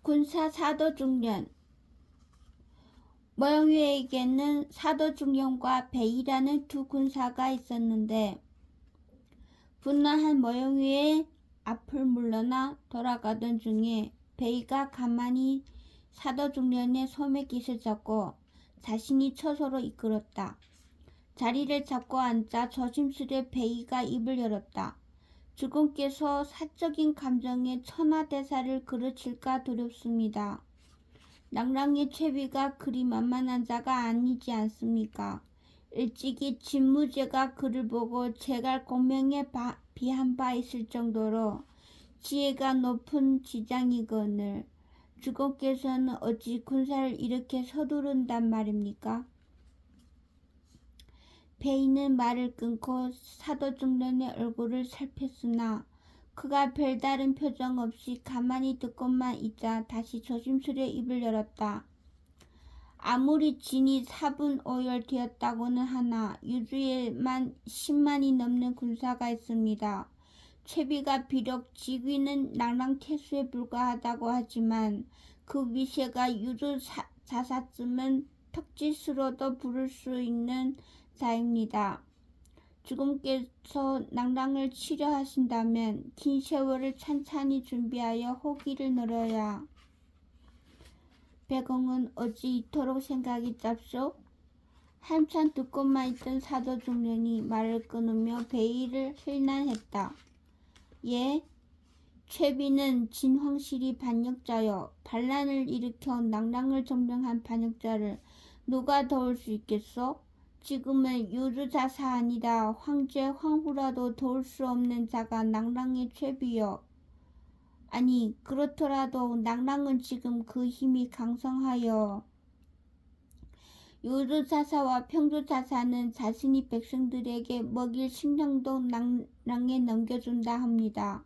군사 사도중련. 모영위에게는 사도중련과 베이라는 두 군사가 있었는데 분노한 모영위의 앞을 물러나 돌아가던 중에 베이가 가만히 사도중련의 소매깃을 잡고 자신이 처소로 이끌었다. 자리를 잡고 앉자 조심스레 베이가 입을 열었다. 주공께서 사적인 감정에 천하대사를 그르칠까 두렵습니다. 낭랑의 최비가 그리 만만한 자가 아니지 않습니까? 일찍이 진무제가 그를 보고 제갈 공명에 비한 바 있을 정도로 지혜가 높은 지장이거늘 주공께서는 어찌 군사를 이렇게 서두른단 말입니까? 베이는 말을 끊고 사도중련의 얼굴을 살폈으나 그가 별다른 표정 없이 가만히 듣고만 있자 다시 조심스레 입을 열었다. 아무리 진이 4분 5열 되었다고는 하나 유주에만 10만이 넘는 군사가 있습니다. 최비가 비록 직위는 낭랑태수에 불과하다고 하지만 그 위세가 유주 자사쯤은 턱짓으로도 부를 수 있는 자입니다. 주공께서 낭랑을 치려 하신다면 긴 세월을 찬찬히 준비하여 호기를 늘어야. 백공은 어찌 이토록 생각이 짧소? 한참 듣고만 있던 사도중련이 말을 끊으며 베이를 힐난했다. 예, 최비는 진황실이 반역자여 반란을 일으켜 낭랑을 점령한 반역자를 누가 도울 수 있겠소? 지금은 유주자사 아니라 황제 황후라도 도울 수 없는 자가 낭랑의 최비여. 아니 그렇더라도 낭랑은 지금 그 힘이 강성하여 유주자사와 평주자사는 자신이 백성들에게 먹일 식량도 낭랑에 넘겨준다 합니다.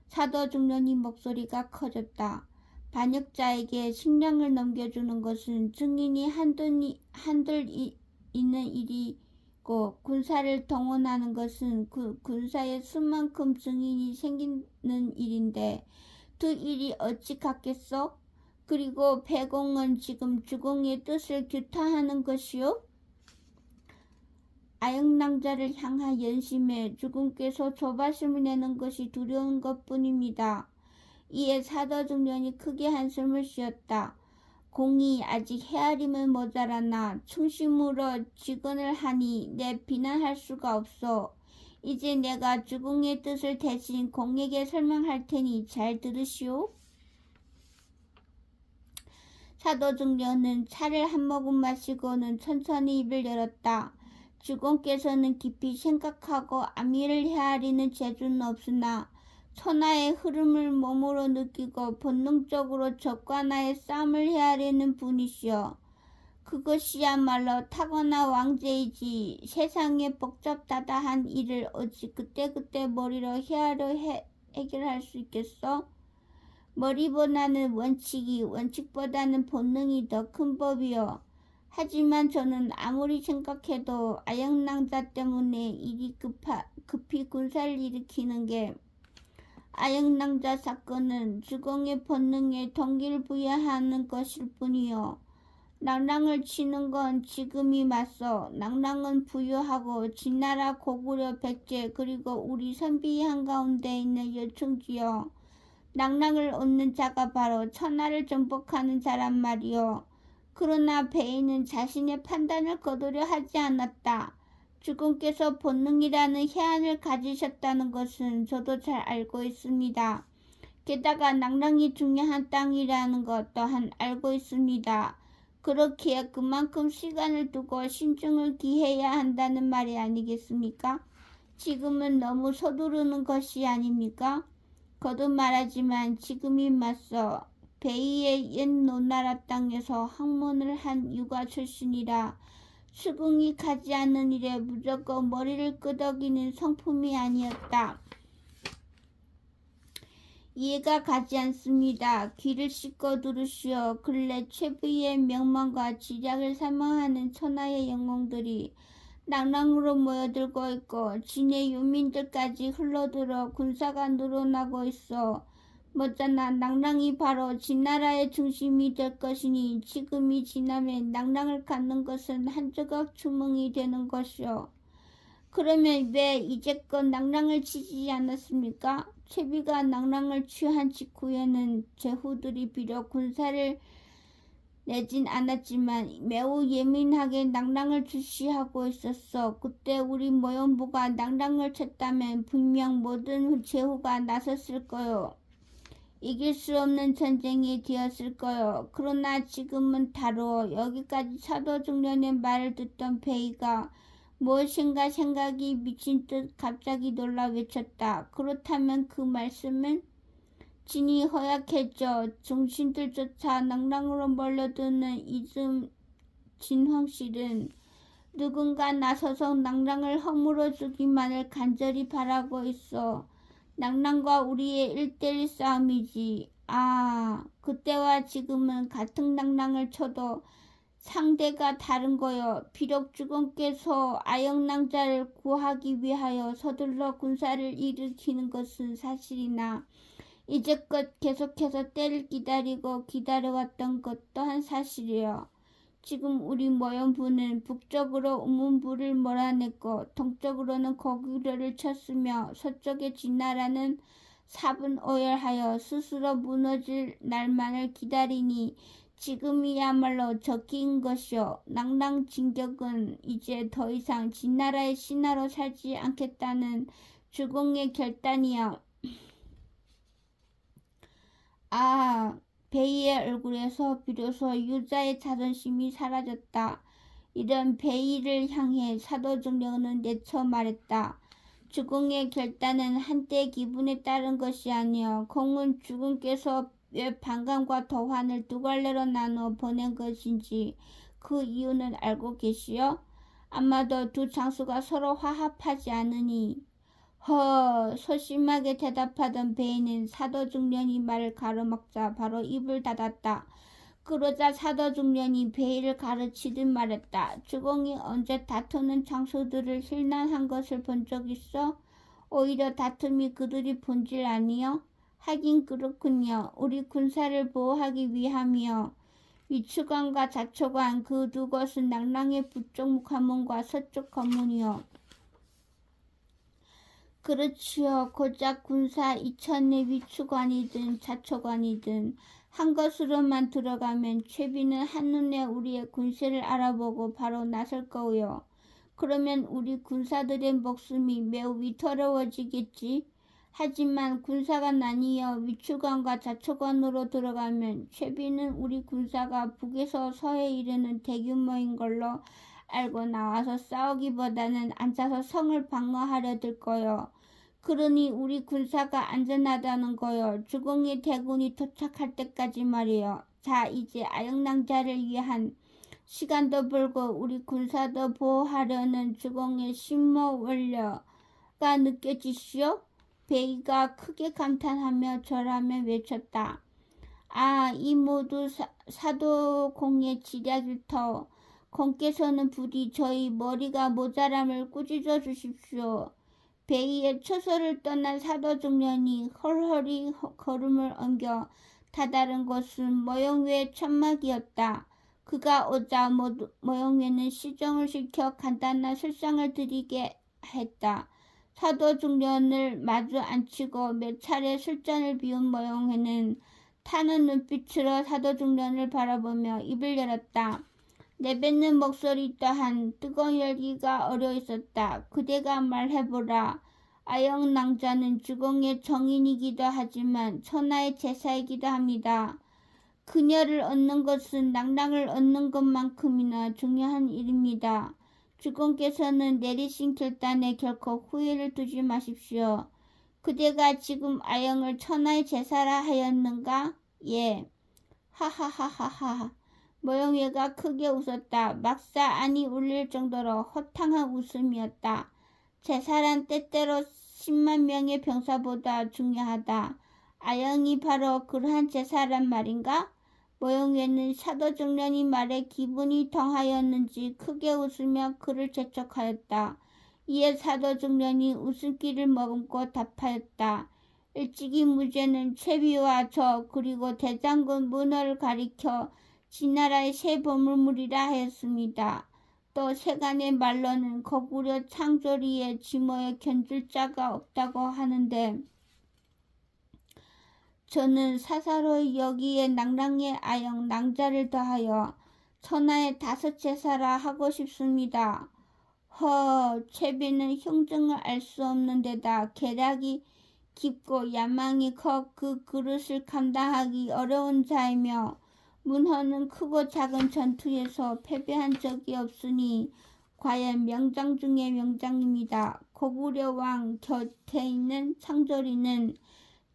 사도중련이 목소리가 커졌다. 반역자에게 식량을 넘겨주는 것은 증인이 한둘 있는 일이고 군사를 동원하는 것은 그 군사의 수만큼 증인이 생기는 일인데 두 일이 어찌 같겠소? 그리고 백공은 지금 주공의 뜻을 규탄하는 것이요? 아역낭자를 향한 연심에 주공께서 조바심을 내는 것이 두려운 것뿐입니다. 이에 사도중련이 크게 한숨을 쉬었다. 공이 아직 헤아림은 모자라나 충심으로 직언을 하니 내 비난할 수가 없어. 이제 내가 주공의 뜻을 대신 공에게 설명할 테니 잘 들으시오. 사도중련은 차를 한 모금 마시고는 천천히 입을 열었다. 주공께서는 깊이 생각하고 암의를 헤아리는 재주는 없으나 천하의 흐름을 몸으로 느끼고 본능적으로 적과 나의 싸움을 헤아리는 분이시여. 그것이야말로 타고난 왕재이지 세상의 복잡다다한 일을 어찌 그때그때 머리로 헤아려 해결할 수 있겠어? 머리보다는 원칙이, 원칙보다는 본능이 더 큰 법이요. 하지만 저는 아무리 생각해도 아역낭자 때문에 일이 급히 군사를 일으키는 게 아역낭자 사건은 주공의 본능에 동기를 부여하는 것일 뿐이요. 낭랑을 치는 건 지금이 맞서. 낭랑은 부유하고 진나라 고구려 백제 그리고 우리 선비 한가운데 있는 여충지요. 낭랑을 얻는 자가 바로 천하를 정복하는 자란 말이요. 그러나 베이는 자신의 판단을 거두려 하지 않았다. 주공께서 본능이라는 해안을 가지셨다는 것은 저도 잘 알고 있습니다. 게다가 낭랑이 중요한 땅이라는 것 또한 알고 있습니다. 그렇기에 그만큼 시간을 두고 신중을 기해야 한다는 말이 아니겠습니까? 지금은 너무 서두르는 것이 아닙니까? 거듭 말하지만 지금이 맞서 베이의 옛 노나라 땅에서 학문을 한 유가 출신이라 수긍이 가지 않는 일에 무조건 머리를 끄덕이는 성품이 아니었다. 이해가 가지 않습니다. 귀를 씻고 들으시오. 근래 최비의 명망과 지략을 사모하는 천하의 영웅들이 낭랑으로 모여들고 있고 진의 유민들까지 흘러들어 군사가 늘어나고 있어. 뭐잖아. 낭랑이 바로 진나라의 중심이 될 것이니 지금이 지나면 낭랑을 갖는 것은 한 조각 주먹이 되는 것이오. 그러면 왜 이제껏 낭랑을 치지 않았습니까? 채비가 낭랑을 취한 직후에는 제후들이 비록 군사를 내진 않았지만 매우 예민하게 낭랑을 주시하고 있었어. 그때 우리 모형부가 낭랑을 쳤다면 분명 모든 제후가 나섰을 거요. 이길 수 없는 전쟁이 되었을 거요. 그러나 지금은 다로 여기까지 사도중련의 말을 듣던 베이가 무엇인가 생각이 미친 듯 갑자기 놀라 외쳤다. 그렇다면 그 말씀은? 진이 허약해져 중신들조차 낭랑으로 몰려드는 이즘 진황실은 누군가 나서서 낭랑을 허물어 주기만을 간절히 바라고 있어. 낭랑과 우리의 1대1 싸움이지. 아, 그때와 지금은 같은 낭랑을 쳐도 상대가 다른 거요. 비록 주공께서 아영낭자를 구하기 위하여 서둘러 군사를 일으키는 것은 사실이나 이제껏 계속해서 때를 기다려왔던 것 또한 사실이요. 지금 우리 모형부는 북쪽으로 우문부를 몰아냈고 동쪽으로는 고구려를 쳤으며 서쪽의 진나라는 사분오열하여 스스로 무너질 날만을 기다리니 지금이야말로 적기인 것이오. 낭랑 진격은 이제 더 이상 진나라의 신하로 살지 않겠다는 주공의 결단이야. 아, 베이의 얼굴에서 비로소 유자의 자존심이 사라졌다. 이런 베이를 향해 사도중령은 내쳐 말했다. 주공의 결단은 한때 기분에 따른 것이 아니여 공은 주공께서 왜 반감과 도환을 두 갈래로 나누어 보낸 것인지 그 이유는 알고 계시오? 아마도 두 장수가 서로 화합하지 않으니. 소심하게 대답하던 베이는 사도중련이 말을 가로막자 바로 입을 닫았다. 그러자 사도중련이 베이를 가르치듯 말했다. 주공이 언제 다투는 장수들을 힐난한 것을 본 적 있어? 오히려 다툼이 그들이 본질 아니요? 하긴 그렇군요. 우리 군사를 보호하기 위함이요. 위추관과 자초관 그 두 것은 낭랑의 북쪽 관문과 서쪽 관문이요. 그렇지요. 고작 군사 2천의 위추관이든 자초관이든 한 것으로만 들어가면 최비는 한눈에 우리의 군세를 알아보고 바로 나설 거요. 그러면 우리 군사들의 목숨이 매우 위태로워지겠지. 하지만 군사가 나뉘어 위추관과 자초관으로 들어가면 최비는 우리 군사가 북에서 서해 이르는 대규모인 걸로 알고 나와서 싸우기보다는 앉아서 성을 방어하려 들 거요. 그러니 우리 군사가 안전하다는 거요. 주공의 대군이 도착할 때까지 말이요. 자, 이제 아영낭자를 위한 시간도 벌고 우리 군사도 보호하려는 주공의 심모 원료가 느껴지시오? 베이가 크게 감탄하며 절하며 외쳤다. 아, 이 모두 사도공의 지략일 터. 공께서는 부디 저희 머리가 모자람을 꾸짖어 주십시오. 베이의 처소를 떠난 사도중년이 헐헐이 걸음을 옮겨 다다른 곳은 모형외 천막이었다. 그가 오자 모형외는 시정을 시켜 간단한 술상을 드리게 했다. 사도중년을 마주 앉히고 몇 차례 술잔을 비운 모형외는 타는 눈빛으로 사도중년을 바라보며 입을 열었다. 내뱉는 목소리 또한 뜨거운 열기가 어려 있었다. 그대가 말해보라. 아영낭자는 주공의 정인이기도 하지만 천하의 제사이기도 합니다. 그녀를 얻는 것은 낭랑을 얻는 것만큼이나 중요한 일입니다. 주공께서는 내리신 결단에 결코 후회를 두지 마십시오. 그대가 지금 아영을 천하의 제사라 하였는가? 예. 하하하하하. 모형외가 크게 웃었다. 막사 안이 울릴 정도로 호탕한 웃음이었다. 제사란 때때로 10만 명의 병사보다 중요하다. 아영이 바로 그러한 제사란 말인가? 모형외는 사도중련이 말에 기분이 덩하였는지 크게 웃으며 그를 재촉하였다. 이에 사도중련이 웃음기를 머금고 답하였다. 일찍이 무죄는 채비와 저 그리고 대장군 문어를 가리켜 지나라의 새 보물물이라 하였습니다. 또 세간의 말로는 거구려 창조리의 지모에 견줄 자가 없다고 하는데 저는 사사로이 여기에 낭랑의 아영 낭자를 더하여 천하의 다섯 제사라 하고 싶습니다. 채비는 흉증을 알 수 없는 데다 계략이 깊고 야망이 커 그 그릇을 감당하기 어려운 자이며 문허는 크고 작은 전투에서 패배한 적이 없으니 과연 명장 중의 명장입니다. 고구려 왕 곁에 있는 창조리는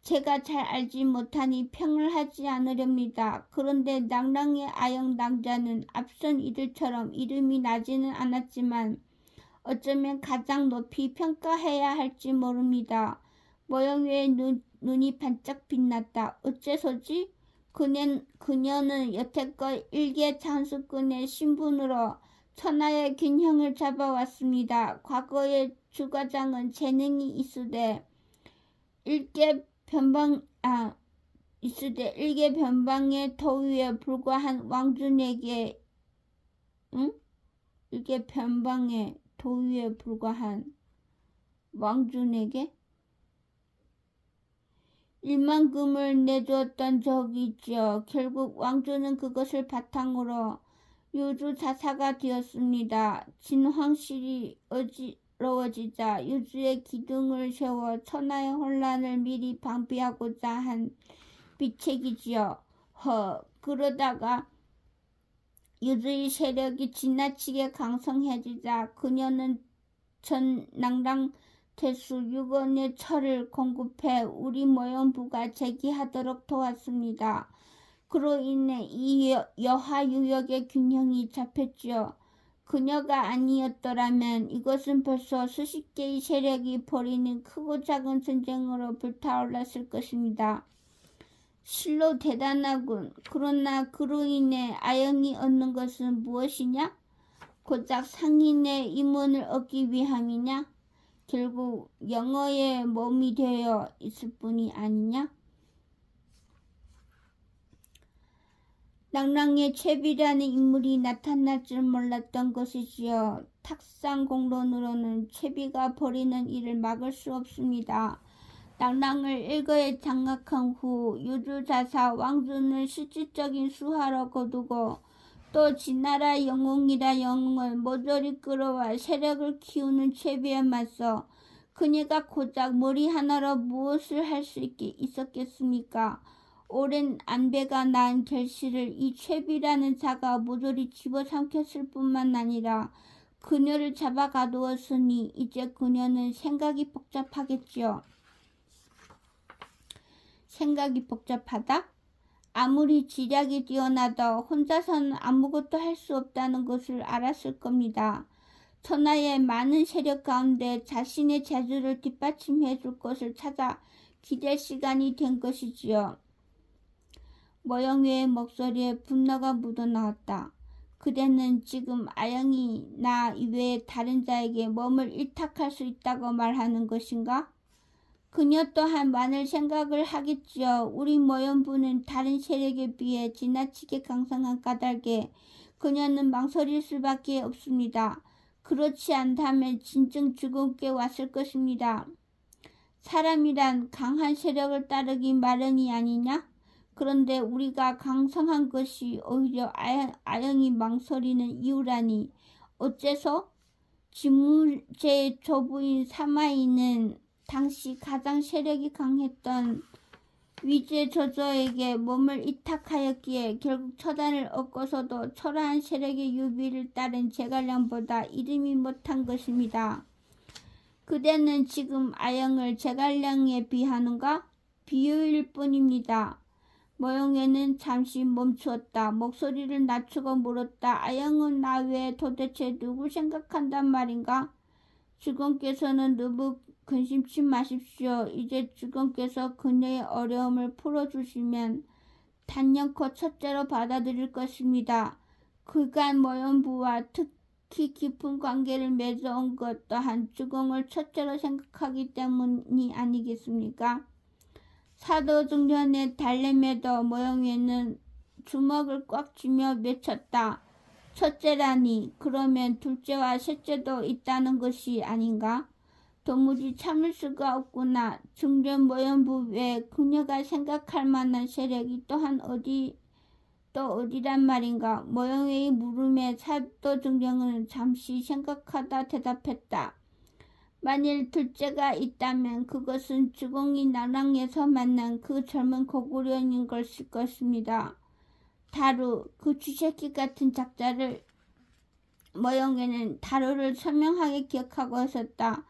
제가 잘 알지 못하니 평을 하지 않으렵니다. 그런데 낭랑의 아영 낭자는 앞선 이들처럼 이름이 나지는 않았지만 어쩌면 가장 높이 평가해야 할지 모릅니다. 모영외의 눈이 반짝 빛났다. 어째서지? 그녀는 여태껏 일개 장수꾼의 신분으로 천하의 균형을 잡아왔습니다. 과거의 주과장은 재능이 있으되 일개 변방의 도위에 불과한 왕준에게 일개 변방의 도위에 불과한 왕준에게 1만금을 내주었던 적이 있지요. 결국 왕준은 그것을 바탕으로 유주자사가 되었습니다. 진황실이 어지러워지자 유주의 기둥을 세워 천하의 혼란을 미리 방비하고자 한 비책이지요. 그러다가 유주의 세력이 지나치게 강성해지자 그녀는 전 낭랑 대수 6원의 철을 공급해 우리 모형부가 재기하도록 도왔습니다. 그로 인해 이 여하유역의 균형이 잡혔지요. 그녀가 아니었더라면 이것은 벌써 수십 개의 세력이 벌이는 크고 작은 전쟁으로 불타올랐을 것입니다. 실로 대단하군. 그러나 그로 인해 아영이 얻는 것은 무엇이냐? 고작 상인의 임원을 얻기 위함이냐? 결국 영어의 몸이 되어 있을 뿐이 아니냐? 낭랑의 채비라는 인물이 나타날 줄 몰랐던 것이지요. 탁상공론으로는 채비가 벌이는 일을 막을 수 없습니다. 낭랑을 일거에 장악한 후 유주자사 왕준을 실질적인 수하로 거두고 또 진나라 영웅이라 영웅을 모조리 끌어와 세력을 키우는 채비에 맞서 그녀가 고작 머리 하나로 무엇을 할 수 있었겠습니까? 오랜 안배가 낳은 결실을 이 채비라는 자가 모조리 집어삼켰을 뿐만 아니라 그녀를 잡아 가두었으니 이제 그녀는 생각이 복잡하겠지요. 생각이 복잡하다? 아무리 지략이 뛰어나도 혼자서는 아무것도 할 수 없다는 것을 알았을 겁니다. 천하의 많은 세력 가운데 자신의 재주를 뒷받침해 줄 것을 찾아 기댈 시간이 된 것이지요. 모영외의 목소리에 분노가 묻어나왔다. 그대는 지금 아영이 나 이외에 다른 자에게 몸을 일탁할 수 있다고 말하는 것인가? 그녀 또한 많은 생각을 하겠지요. 우리 모연부는 다른 세력에 비해 지나치게 강성한 까닭에 그녀는 망설일 수밖에 없습니다. 그렇지 않다면 진정 죽음께 왔을 것입니다. 사람이란 강한 세력을 따르기 마련이 아니냐? 그런데 우리가 강성한 것이 오히려 아영이 망설이는 이유라니 어째서? 진무제의 조부인 사마이는 당시 가장 세력이 강했던 위제저조에게 몸을 이탁하였기에 결국 처단을 얻고서도 초라한 세력의 유비를 따른 제갈량보다 이름이 못한 것입니다. 그대는 지금 아영을 제갈량에 비하는가? 비유일 뿐입니다. 모영애는 잠시 멈추었다. 목소리를 낮추고 물었다. 아영은 나 외에 도대체 누구 생각한단 말인가? 주공께서는 너무 근심치 마십시오. 이제 주공께서 그녀의 어려움을 풀어주시면 단연코 첫째로 받아들일 것입니다. 그간 모연부와 특히 깊은 관계를 맺어온 것 또한 주공을 첫째로 생각하기 때문이 아니겠습니까? 사도중년의 달래매도 모형에는 주먹을 꽉 쥐며 외쳤다. 첫째라니 그러면 둘째와 셋째도 있다는 것이 아닌가? 도무지 참을 수가 없구나. 중전 모형부 외에 그녀가 생각할 만한 세력이 또한 어디란 말인가? 모형의 물음에 사도중령은 잠시 생각하다 대답했다. 만일 둘째가 있다면 그것은 주공이 나랑에서 만난 그 젊은 고구려인 것입니다. 다루, 그 쥐새끼 같은 작자를 모형에는 다루를 선명하게 기억하고 있었다.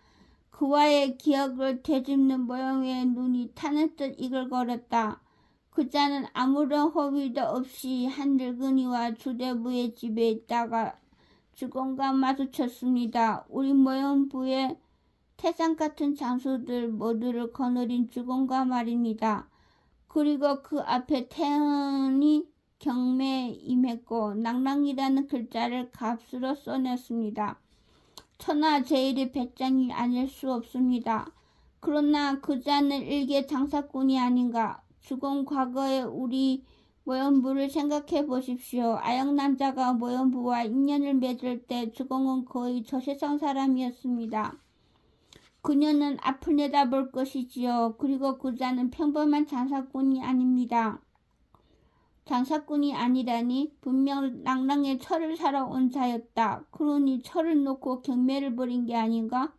그와의 기억을 되짚는 모형의 눈이 타는 듯 이글거렸다. 그자는 아무런 호의도 없이 한 늙은이와 주대부의 집에 있다가 주공과 마주쳤습니다. 우리 모형부의 태산 같은 장수들 모두를 거느린 주공과 말입니다. 그리고 그 앞에 태연이 경매에 임했고 낭랑이라는 글자를 값으로 써냈습니다. 천하제일의 배짱이 아닐 수 없습니다. 그러나 그자는 일개 장사꾼이 아닌가. 주공 과거에 우리 모형부를 생각해 보십시오. 아영남자가 모형부와 인연을 맺을 때 주공은 거의 저세상 사람이었습니다. 그녀는 앞을 내다볼 것이지요. 그리고 그자는 평범한 장사꾼이 아닙니다. 장사꾼이 아니라니 분명 낭랑의 철을 사러 온 자였다. 그러니 철을 놓고 경매를 벌인 게 아닌가?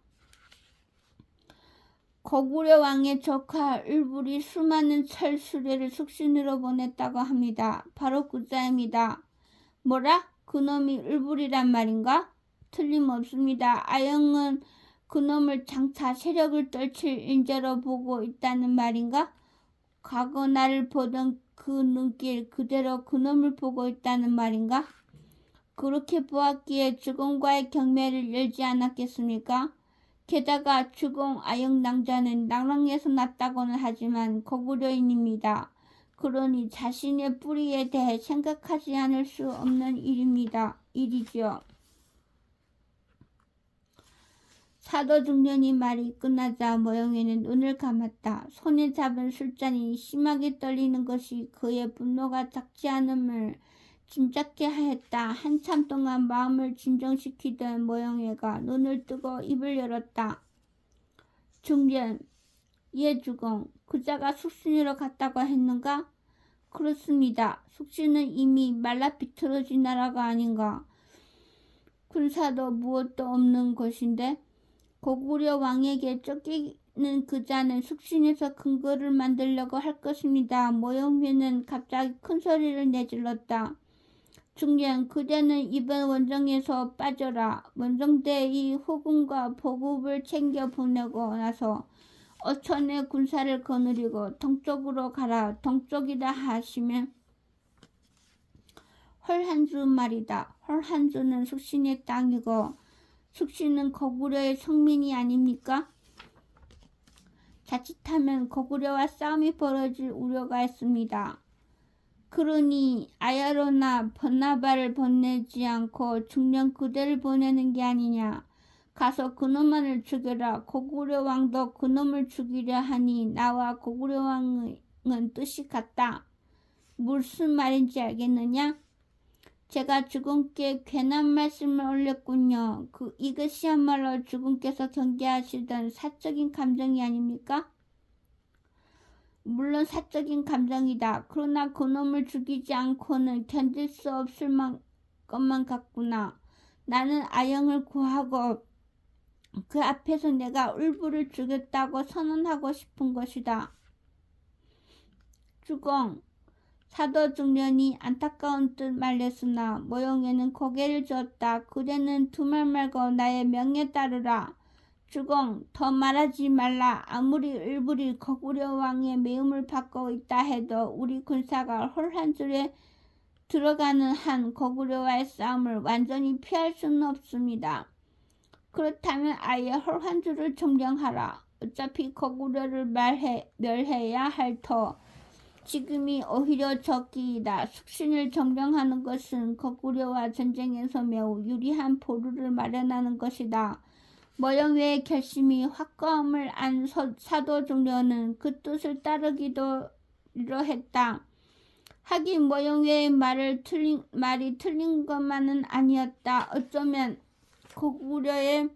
고구려 왕의 조카 을불이 수많은 철 수레를 숙신으로 보냈다고 합니다. 바로 그자입니다. 뭐라? 그놈이 을불이란 말인가? 틀림없습니다. 아영은 그놈을 장차 세력을 떨칠 인재로 보고 있다는 말인가? 과거 나를 보던 그 눈길 그대로 그놈을 보고 있다는 말인가? 그렇게 보았기에 주공과의 경매를 열지 않았겠습니까? 게다가 주공 아영낭자는 낭랑에서 났다고는 하지만 고구려인입니다. 그러니 자신의 뿌리에 대해 생각하지 않을 수 없는 일이죠. 사도중년이 말이 끝나자 모형이는 눈을 감았다. 손에 잡은 술잔이 심하게 떨리는 것이 그의 분노가 작지 않음을 짐작케 하였다. 한참 동안 마음을 진정시키던 모형애가 눈을 뜨고 입을 열었다. 중년, 예 주공, 그자가 숙신으로 갔다고 했는가? 그렇습니다. 숙신은 이미 말라 비틀어진 나라가 아닌가. 군사도 무엇도 없는 것인데 고구려 왕에게 쫓기는 그자는 숙신에서 근거를 만들려고 할 것입니다. 모형회는 갑자기 큰 소리를 내질렀다. 중년, 그대는 이번 원정에서 빠져라. 원정대의 후군과 보급을 챙겨 보내고 나서 어촌의 군사를 거느리고 동쪽으로 가라. 동쪽이라 하시면 헐한주 말이다. 헐한주는 숙신의 땅이고 숙신은 고구려의 성민이 아닙니까? 자칫하면 고구려와 싸움이 벌어질 우려가 있습니다. 그러니 아야로나 번나발을 보내지 않고 중년 그대를 보내는 게 아니냐. 가서 그놈만을 죽여라. 고구려 왕도 그놈을 죽이려 하니 나와 고구려 왕은 뜻이 같다. 무슨 말인지 알겠느냐? 제가 주공께 괜한 말씀을 올렸군요. 이것이야말로 주공께서 경계하시던 사적인 감정이 아닙니까? 물론 사적인 감정이다. 그러나 그놈을 죽이지 않고는 견딜 수 없을 것만 같구나. 나는 아영을 구하고 그 앞에서 내가 을부를 죽였다고 선언하고 싶은 것이다. 주공, 사도중년이 안타까운 듯 말렸으나 모형에는 고개를 저었다. 그대는 두 말 말고 나의 명에 따르라. 주공, 더 말하지 말라. 아무리 을불이 고구려 왕의 매움을 받고 있다 해도 우리 군사가 헐한줄에 들어가는 한 고구려와의 싸움을 완전히 피할 수는 없습니다. 그렇다면 아예 헐한줄을 점령하라. 어차피 고구려를 멸해야 할 터. 지금이 오히려 적기이다. 숙신을 점령하는 것은 고구려와 전쟁에서 매우 유리한 보루를 마련하는 것이다. 모영외의 결심이 확고함을 안 사도 종려는 그 뜻을 따르기로 했다. 하긴 모영외의 말이 틀린 것만은 아니었다. 어쩌면 고구려의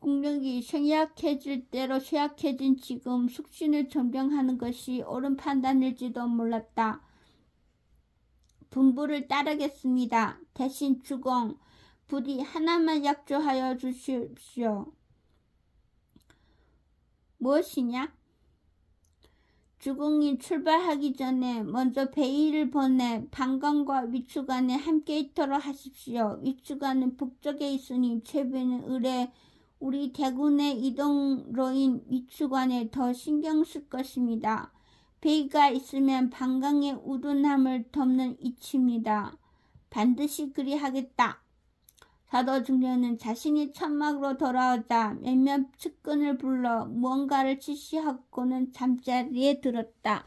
국력이 쇠약해질 대로 쇠약해진 지금 숙신을 점령하는 것이 옳은 판단일지도 몰랐다. 분부를 따르겠습니다. 대신 주공, 부디 하나만 약조하여 주십시오. 무엇이냐? 주공이 출발하기 전에 먼저 베이를 보내 방광과 위추관에 함께 있도록 하십시오. 위추관은 북쪽에 있으니 최배는 의뢰 우리 대군의 이동로인 위추관에 더 신경 쓸 것입니다. 베이가 있으면 방광의 우둔함을 덮는 이치입니다. 반드시 그리하겠다. 사도중려는 자신이 천막으로 돌아오자 몇몇 측근을 불러 무언가를 지시하고는 잠자리에 들었다.